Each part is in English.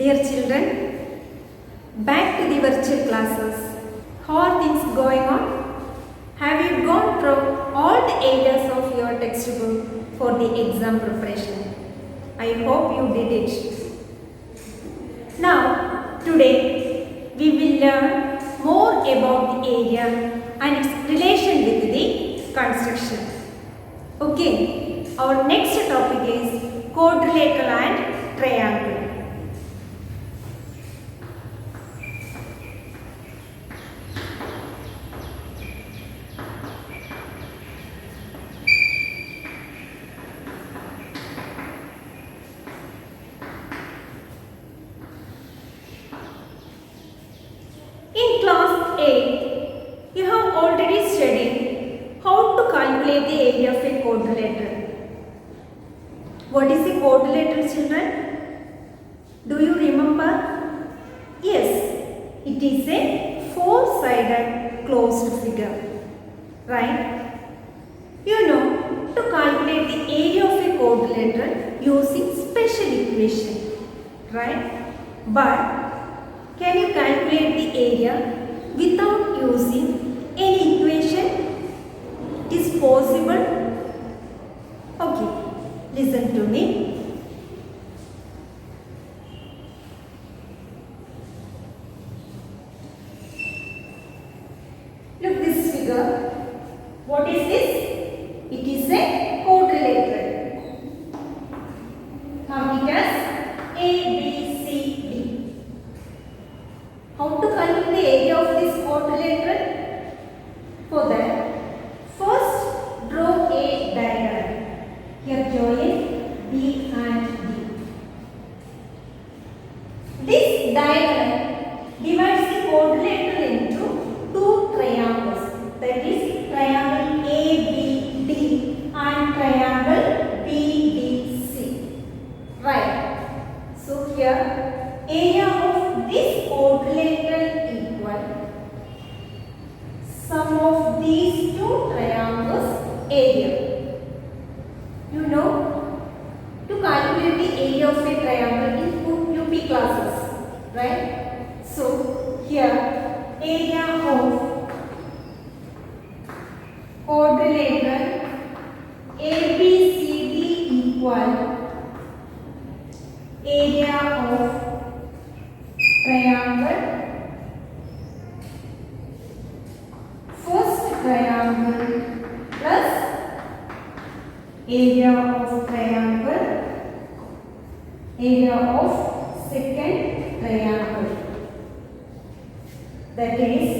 Dear children, back to the virtual classes. How are things going on? Have you gone through all the areas of your textbook for the exam preparation? I hope you did it. Now, today we will learn more about the area and its relation with the construction. Okay, our next topic is quadrilateral and triangle. In class 8, you have already studied how to calculate the area of a quadrilateral. What is a quadrilateral, children? Do you remember? Yes, it is a four-sided closed figure, right? You know, to calculate the area of a quadrilateral using special equation, right? But can you calculate the area without using any equation? Is possible? Okay, listen to me. Look this figure. What is this? It is a quadrilateral. Count it as A, B, C, D. How to calculate the area of this quadrilateral? For that, first draw a diagram. Here join B and D. This diagram divides the quadrilateral into two triangles. That is triangle ABD and triangle BDC. Right. So here area of this quadrilateral equal sum of these two triangles area. You know, to calculate the area of a triangle in UP classes, right? So here area of quadrilateral ABCD equal area of triangle, first triangle plus area of triangle, area of second triangle. That is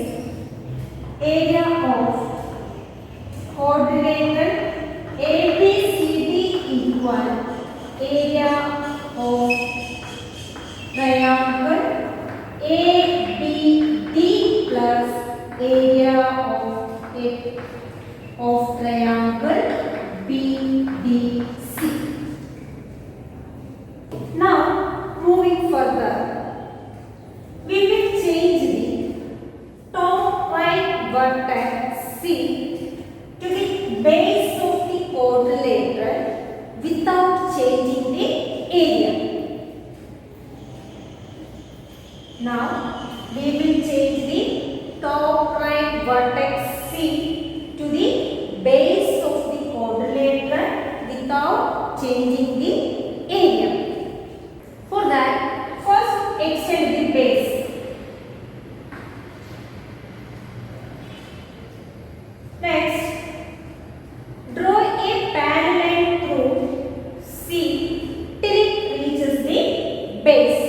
area of quadrilateral ABCD equal area of triangle ABD plus area of triangle BDC. Now, moving further, we will change the top right vertex C to the base of the quadrilateral without changing the area. Now, we will change the top right vertex C to the base of the quadrilateral without changing the area. For that, first extend the base. Next, draw a parallel through C till it reaches the base.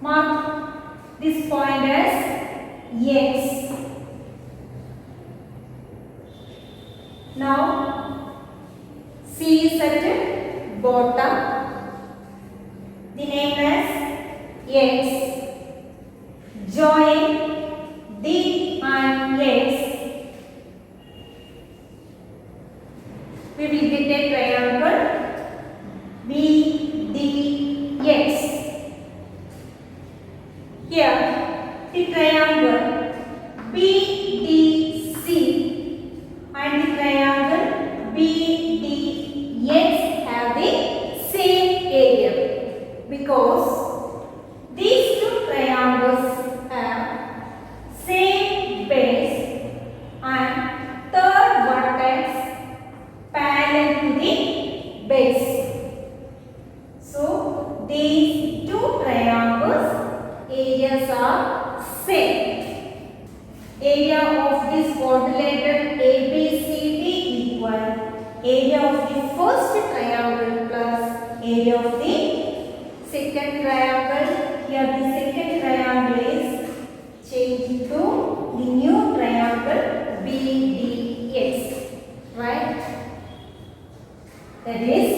Mark this point as X. Now, C is at the bottom. The name as X. Join D and X. We will get a triangle BDX. Here, the triangle BDC and the triangle BD that is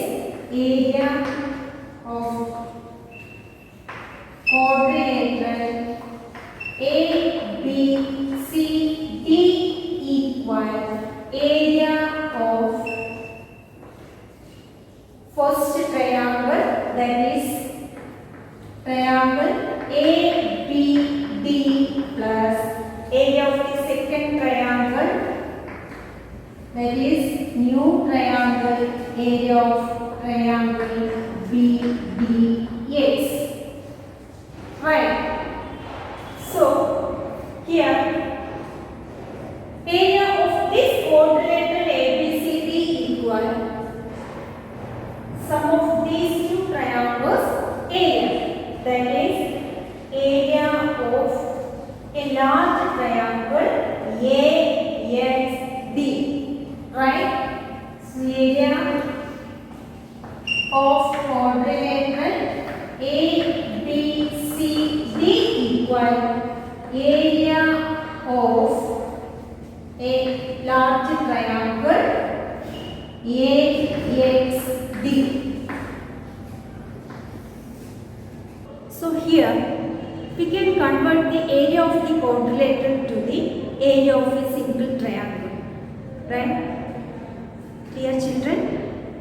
area of quadrilateral A, B, C, D equal area of first triangle, that is triangle A, B, D plus area of the second triangle, that is new triangle, area of triangle BDX. Right. So here area of this quadrilateral ABCD equal sum of these two triangles area, that is area of a large triangle AXD, right? So area of quadrilateral ABCD equal area of a large triangle AXD. So here we can convert the area of the quadrilateral to the area of a single triangle, right? Clear, children?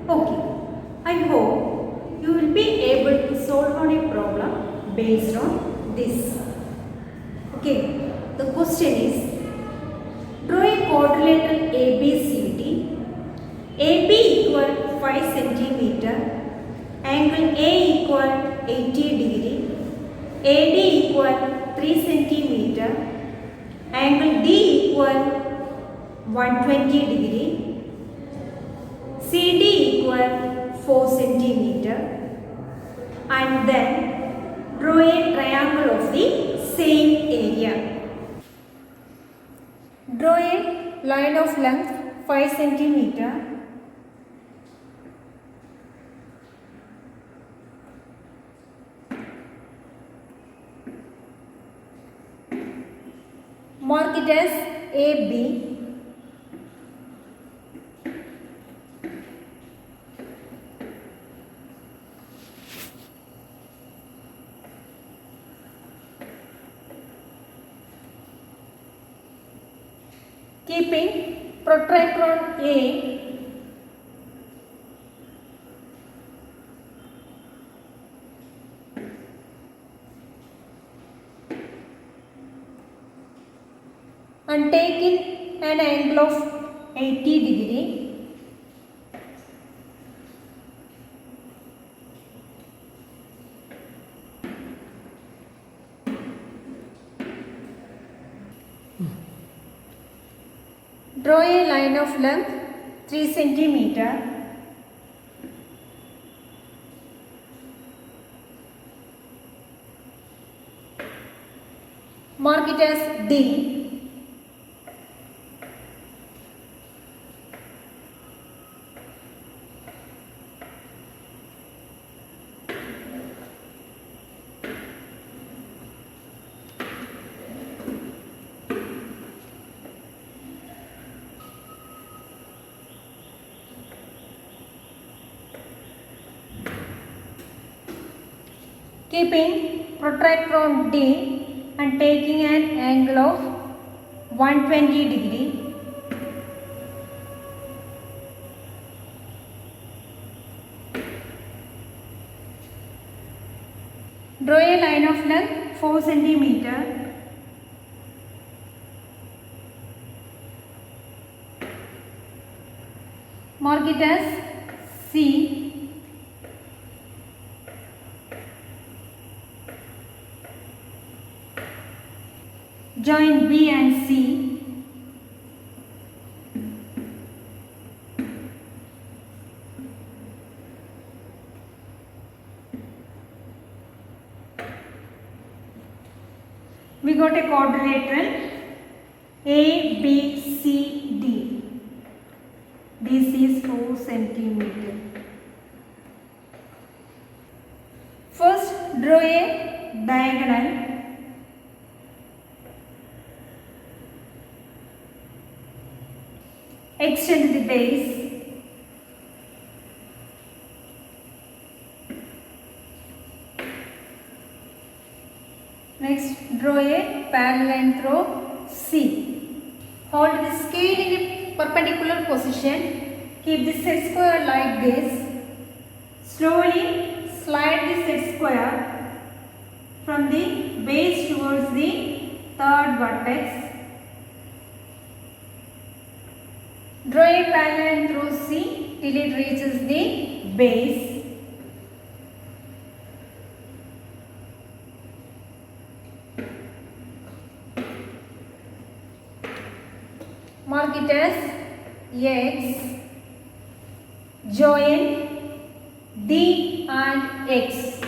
Okay. I hope you will be able to solve on a problem based on this. Okay. The question is, draw a quadrilateral ABCD. AB equal 5 cm, angle A equal 80 degree, AD equal 3 cm, angle D equal 120 degree, CD equal 4 cm, and then draw a triangle of the same area. Draw a line of length 5 cm. Mark it as AB. Keeping protractor A and taking an angle of 80 degree, draw a line of length 3 cm. Mark it as D. Keeping protractor on D and taking an angle of 120 degree, draw a line of length 4 cm. Mark it as C. Join B and C. We got a quadrilateral A, B, C, D. This is 4 cm. First, draw a diagonal. Extend the base. parallel through C. Hold the scale in a perpendicular position. Keep the set square like this. Slowly slide the set square from the base towards the third vertex. Draw a parallel through C till it reaches the base. Mark it as X. Join D and X.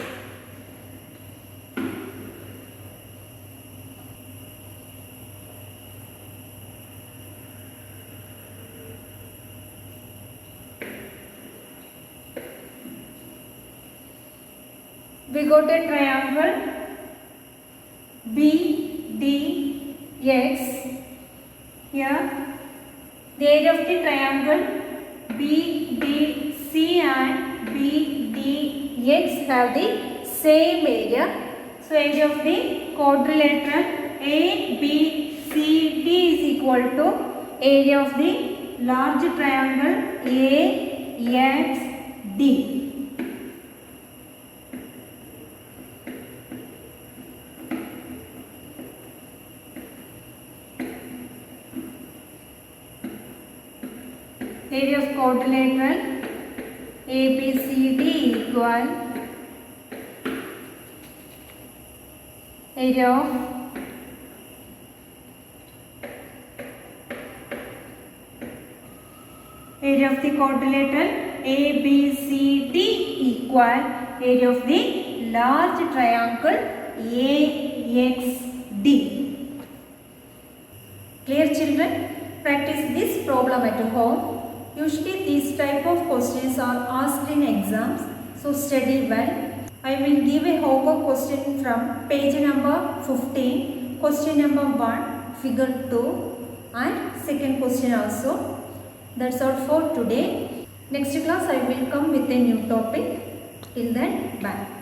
We got a triangle BDX. Here the area of the triangle BDC and BDX have the same area. So area of the quadrilateral ABCD is equal to area of the large triangle AXD. Area of quadrilateral ABCD equal area of the quadrilateral ABCD equal area of the large triangle AXD. Clear, children? Practice this problem at home. Usually these type of questions are asked in exams, so study well. I will give a homework question from page number 15, question number 1, figure 2 and second question also. That's all for today. Next class I will come with a new topic. Till then, bye.